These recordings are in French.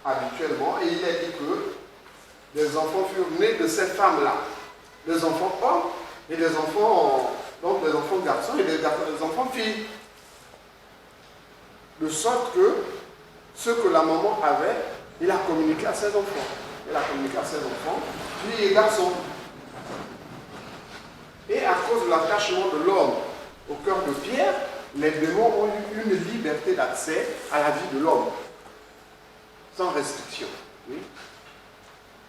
habituellement, et il est dit que des enfants furent nés de ces femmes-là. Des enfants hommes et des enfants, donc des enfants garçons et des enfants filles. De sorte que ce que la maman avait, il a communiqué à ses enfants. Il a communiqué à ses enfants, filles et garçons. Et à cause de l'attachement de l'homme au cœur de Pierre, les démons ont eu une liberté d'accès à la vie de l'homme, sans restriction. Oui.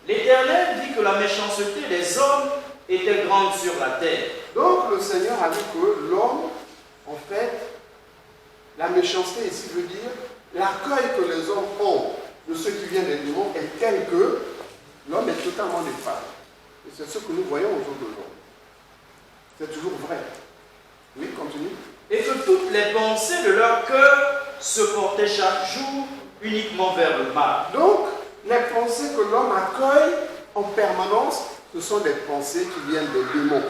L'Éternel dit que la méchanceté des hommes était grande sur la terre. Donc le Seigneur a dit que l'homme, en fait, la méchanceté ici veut dire l'accueil que les hommes ont de ceux qui viennent des démons est tel que l'homme est totalement défait. Et c'est ce que nous voyons au jour d'aujourd'hui. C'est toujours vrai. Oui, continue. Et que toutes les pensées de leur cœur se portaient chaque jour uniquement vers le mal. Donc, les pensées que l'homme accueille en permanence, ce sont des pensées qui viennent des démons.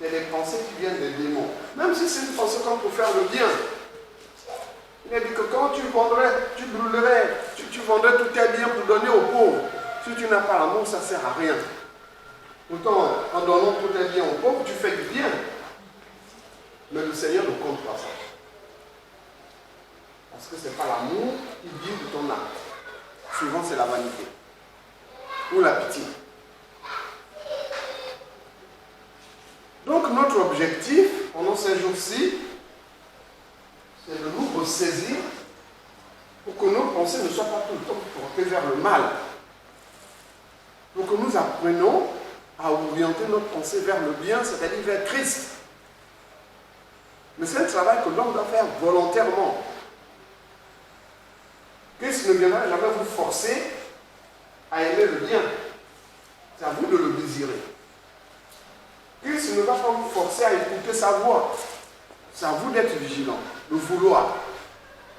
C'est des pensées qui viennent des démons. Même si c'est une pensée comme pour faire le bien. Il a dit que quand tu vendrais, tu brûlerais, tu vendrais tous tes biens pour donner aux pauvres. Si tu n'as pas l'amour, ça ne sert à rien. Pourtant, en donnant tous tes biens aux pauvres, tu fais du bien. Mais le Seigneur ne compte pas ça. Parce que ce n'est pas l'amour qui vient de ton acte. Souvent, c'est la vanité. Ou la pitié. Donc, notre objectif, pendant ces jours-ci, c'est de nous ressaisir pour que nos pensées ne soient pas tout le temps portées vers le mal. Pour que nous apprenions à orienter notre pensée vers le bien, c'est-à-dire vers Christ. Mais c'est un travail que l'homme doit faire volontairement. Christ ne viendra jamais vous forcer à aimer le bien. C'est à vous de le désirer. Christ ne va pas vous forcer à écouter sa voix. C'est à vous d'être vigilant, de vouloir,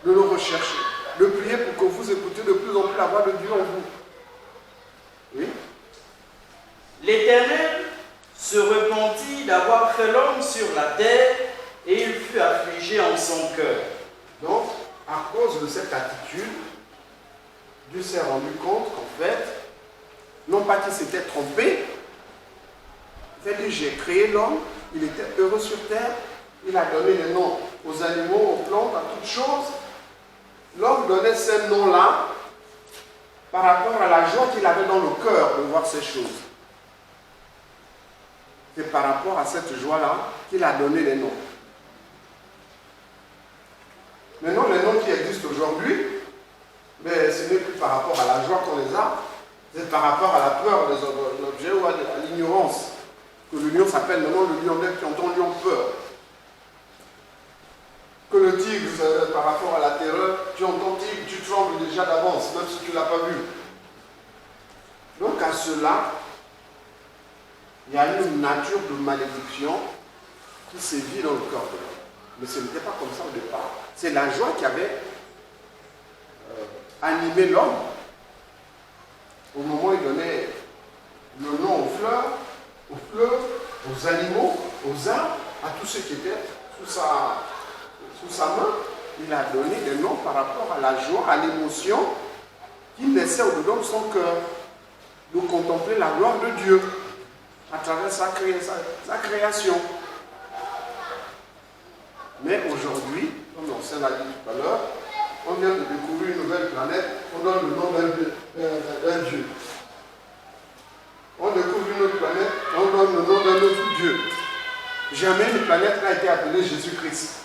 de le rechercher, de prier pour que vous écoutiez de plus en plus la voix de Dieu en vous. Oui. L'Éternel se repentit d'avoir fait l'homme sur la terre et il fut affligé en son cœur. Donc, à cause de cette attitude, Dieu s'est rendu compte qu'en fait, non pas qu'il s'était trompé, il a dit, j'ai créé l'homme, il était heureux sur terre, il a donné les noms aux animaux, aux plantes, à toutes choses. L'homme donnait ces noms-là par rapport à la joie qu'il avait dans le cœur de voir ces choses. C'est par rapport à cette joie-là qu'il a donné les noms. Maintenant, les noms qui existent aujourd'hui, mais ce n'est plus par rapport à la joie qu'on les a, c'est par rapport à la peur des objets ou à l'ignorance. Que le lion s'appelle maintenant le lion d'être qui entend lion peur. Que le tigre, par rapport à la terreur, tu entends tigre, tu trembles déjà d'avance, même si tu ne l'as pas vu. Donc à cela, il y a une nature de malédiction qui sévit dans le corps de l'homme. Mais ce n'était pas comme ça au départ. C'est la joie qui avait animé l'homme. Au moment où il donnait le nom aux fleurs, aux fleuves, aux animaux, aux arbres, à tous ceux qui étaient sous sa main, il a donné des noms par rapport à la joie, à l'émotion qu'il laissait au-dedans de son cœur, de contempler la gloire de Dieu à travers sa création. Mais aujourd'hui, comme l'ancien l'a dit tout à l'heure, on vient de découvrir une nouvelle planète, on donne le nom d'un Dieu. On découvre une autre planète, on donne le nom d'un autre Dieu. Jamais une planète n'a été appelée Jésus-Christ.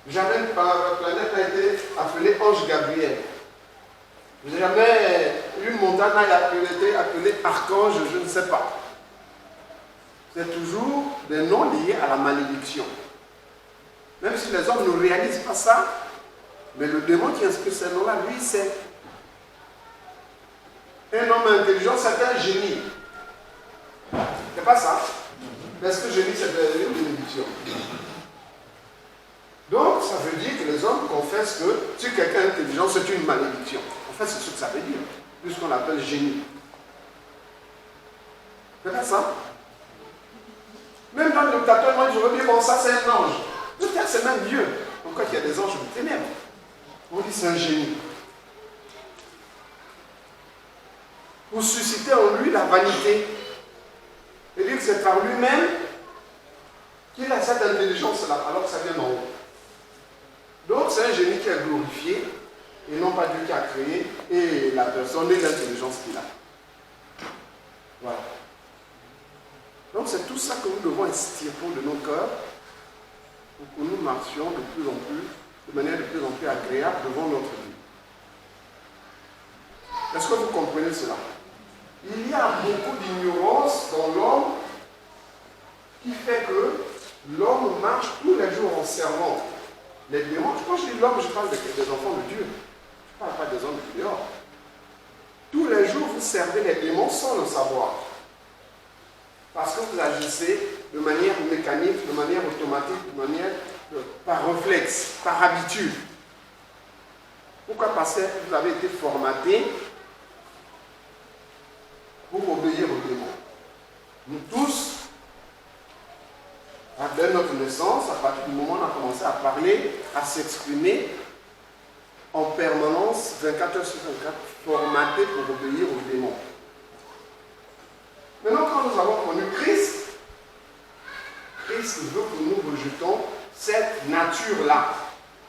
Jamais une planète n'a été appelée Ange Gabriel. Jamais une montagne n'a été appelée Archange, je ne sais pas. C'est toujours des noms liés à la malédiction. Même si les hommes ne réalisent pas ça, mais le démon qui inspire ces noms-là, lui, c'est un homme intelligent, c'est un génie. C'est pas ça. Parce que génie, c'est une bénédiction. Donc, ça veut dire que les hommes confessent que si quelqu'un est intelligent, c'est une malédiction. En fait, c'est ce que ça veut dire, puisqu'on l'appelle génie. C'est pas ça. Même dans le tâtonnement, je veux dire, bon, ça c'est un ange. Peut-être c'est même Dieu. Pourquoi il y a des anges de ténèbres? On dit c'est un génie. Pour susciter en lui la vanité. Et dire que c'est par lui-même qu'il a cette intelligence-là, alors que ça vient d'en haut. Donc c'est un génie qui est glorifié, et non pas Dieu qui a créé, et la personne et l'intelligence qu'il a. Voilà. Donc c'est tout ça que nous devons extirper de nos cœurs, pour que nous marchions de plus en plus, de manière de plus en plus agréable devant notre Dieu. Est-ce que vous comprenez cela? Il y a beaucoup d'ignorance dans l'homme qui fait que l'homme marche tous les jours en servant les démons. Quand je dis l'homme, je parle des enfants de Dieu. Je ne parle pas des hommes du dehors. Tous les jours, vous servez les démons sans le savoir. Parce que vous agissez de manière mécanique, de manière automatique, par réflexe, par habitude. Pourquoi? Parce que vous avez été formaté pour obéir aux démons. Nous tous, dès notre naissance, à partir du moment où on a commencé à parler, à s'exprimer, en permanence, 24 heures sur 24, formaté pour obéir aux démons. Maintenant, quand nous avons connu Christ, Christ veut que nous rejetons cette nature-là.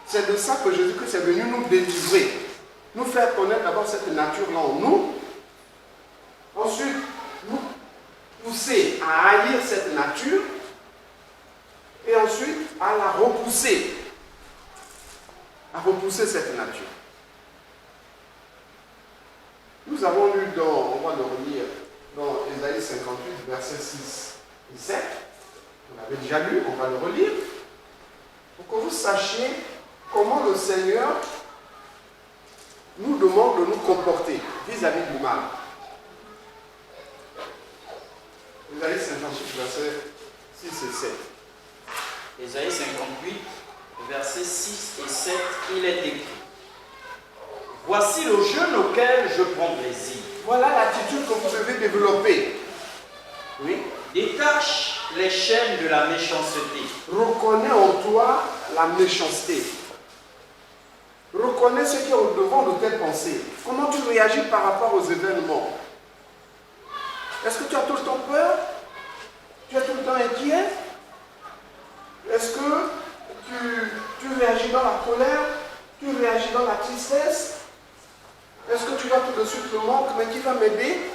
C'est de ça que Jésus-Christ est venu nous délivrer. Nous faire connaître d'abord cette nature-là en nous. Ensuite, nous pousser à haïr cette nature. Et ensuite, à la repousser. À repousser cette nature. Nous avons lu on va le relire dans Ésaïe 58, versets 6 et 7. On l'avait déjà lu, on va le relire. Pour que vous sachiez comment le Seigneur nous demande de nous comporter vis-à-vis du mal. Ésaïe 58, versets 6 et 7. Ésaïe 58, versets 6 et 7, il est écrit: voici le jeûne auquel je prends plaisir. Voilà l'attitude que vous devez développer. Oui. Détache les chaînes de la méchanceté. Reconnais en toi la méchanceté. Reconnais ce qui est au-devant de tes pensées. Comment tu réagis par rapport aux événements? Est-ce que tu as tout le temps peur? Tu es tout le temps inquiet? Est-ce que tu réagis dans la colère? Tu réagis dans la tristesse? Est-ce que tu vas tout de suite le manque? Mais qui va m'aider?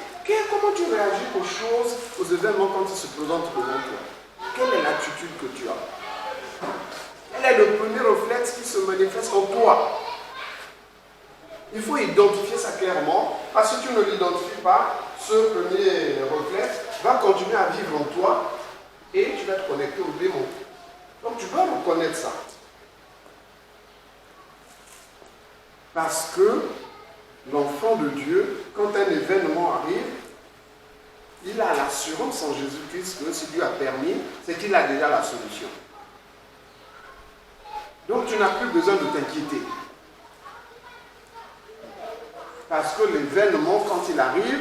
Comment tu réagis aux choses, aux événements quand ils se présentent devant toi? Quelle est l'attitude que tu as? Quel est le premier réflexe qui se manifeste en toi? Il faut identifier ça clairement, parce que si tu ne l'identifies pas, ce premier réflexe va continuer à vivre en toi et tu vas te connecter au démon. Donc tu dois reconnaître ça. Parce que l'enfant de Dieu, quand un événement arrive, il a l'assurance en Jésus-Christ que si Dieu a permis, c'est qu'il a déjà la solution. Donc tu n'as plus besoin de t'inquiéter. Parce que l'événement, quand il arrive,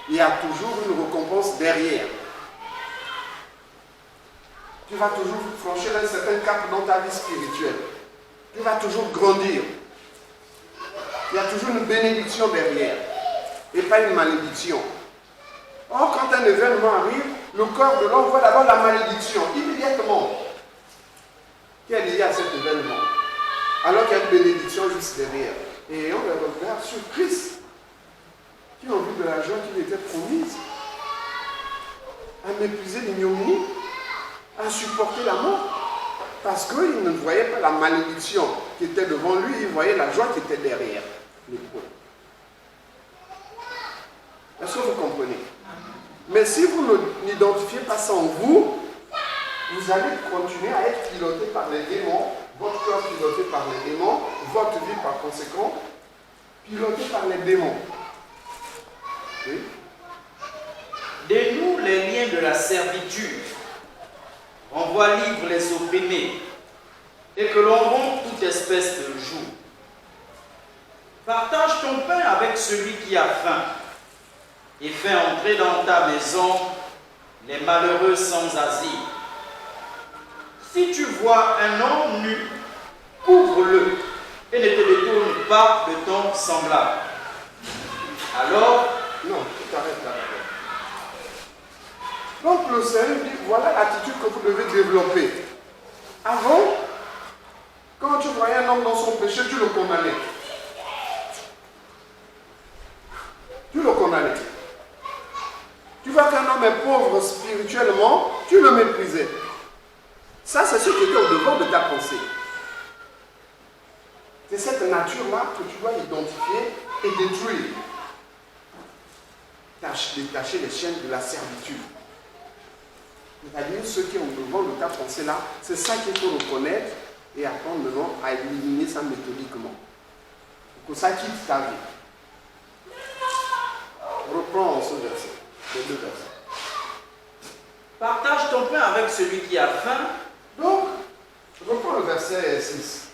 il y a toujours une récompense derrière. Tu vas toujours franchir un certain cap dans ta vie spirituelle. Tu vas toujours grandir. Il y a toujours une bénédiction derrière et pas une malédiction. Or, quand un événement arrive, le corps de l'homme voit d'abord la malédiction, immédiatement, qui est liée à cet événement. Alors qu'il y a une bénédiction juste derrière. Et on le regarde sur Christ, qui a envie de la joie qui lui était promise, à mépriser l'ignominie, à supporter la mort, parce qu'il ne voyait pas la malédiction qui était devant lui, il voyait la joie qui était derrière l'épreuve. Est-ce que vous comprenez? Mais si vous n'identifiez pas ça en vous, vous allez continuer à être piloté par les démons, votre cœur piloté par les démons, votre vie par conséquent pilotée par les démons. Oui? Dénoue les liens de la servitude, renvoie libre les opprimés, et que l'on rompe toute espèce de joug. Partage ton pain avec celui qui a faim, et fais entrer dans ta maison les malheureux sans asile. Si tu vois un homme nu, couvre-le et ne te détourne pas de ton semblable. Alors, non, tu t'arrêtes là. Donc le Seigneur dit, voilà l'attitude que vous devez développer. Avant, quand tu voyais un homme dans son péché, tu le condamnais. Tu le condamnais. Tu vois qu'un homme est pauvre spirituellement, tu le méprisais. Ça, c'est ce qui était au devant de ta pensée. C'est cette nature-là que tu dois identifier et détruire. Détacher les chaînes de la servitude. C'est-à-dire ce qui est au devant de ta pensée-là, c'est ça qu'il faut reconnaître et apprendre maintenant à éliminer ça méthodiquement. Pour que ça quitte ta vie. Reprends ce verset, les deux versets. partage ton pain avec celui qui a faim. Donc, reprends le verset 6.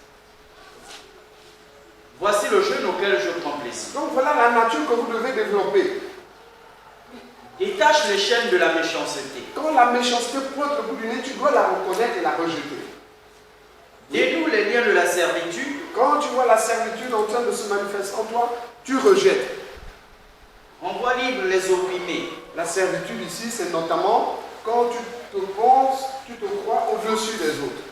Voici le jeûne auquel je prends plaisir. Donc voilà la nature que vous devez développer. Détache les chaînes de la méchanceté. Quand la méchanceté pointe le bout du nez, tu dois la reconnaître et la rejeter. Dénoue les liens de la servitude. Quand tu vois la servitude en train de se manifester en toi, tu rejettes. Renvoie libre les opprimés. La servitude ici, c'est notamment quand tu te penses, tu te crois au-dessus des autres.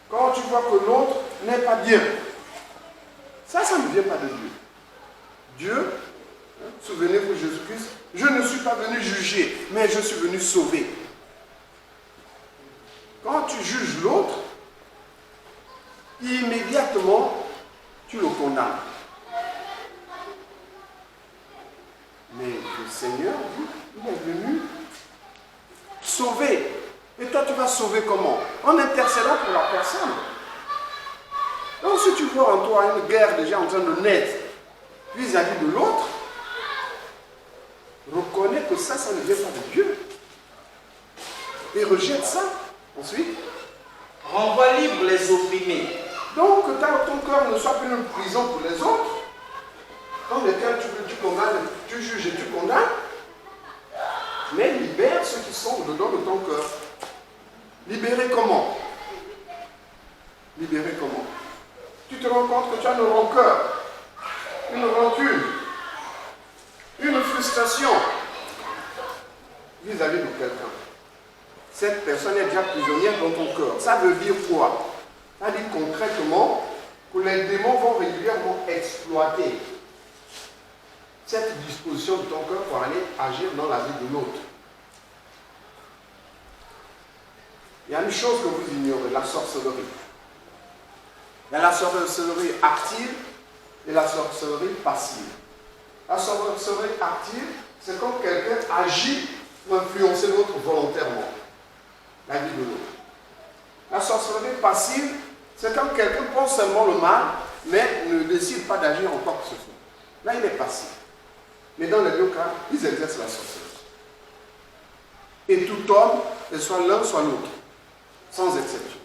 Quand tu vois que l'autre n'est pas bien. Ça ne vient pas de Dieu. Dieu, souvenez-vous Jésus-Christ, je ne suis pas venu juger, mais je suis venu sauver. Quand tu juges l'autre, immédiatement, tu le condamnes. Mais le Seigneur, il est venu sauver. Et toi, tu vas sauver comment? En intercédant pour la personne. Donc, si tu vois en toi une guerre déjà en train de naître vis-à-vis de l'autre, reconnais que ça ne vient pas de Dieu. Et rejette ça. Ensuite, renvoie libre les opprimés. donc, que ton cœur ne soit plus une prison pour les autres, dans lequel tu condamnes, tu juges et tu condamnes, mais libère ceux qui sont au-dedans de ton cœur. Libérer comment? Libérer comment? Tu te rends compte que tu as une rancœur, une rancune, une frustration vis-à-vis de quelqu'un. Cette personne est déjà prisonnière dans ton cœur. Ça veut dire quoi? Ça dit concrètement que les démons vont régulièrement exploiter cette disposition de ton cœur pour aller agir dans la vie de l'autre. Il y a une chose que vous ignorez, la sorcellerie. Il y a la sorcellerie active et la sorcellerie passive. La sorcellerie active, c'est quand quelqu'un agit pour influencer l'autre volontairement, la vie de l'autre. La sorcellerie passive, c'est quand quelqu'un pense seulement le mal, mais ne décide pas d'agir en quoi que ce soit. Là, il est passif. Mais dans les deux cas, ils exercent la sorcellerie. Et tout homme, soit l'un, soit l'autre, sans exception.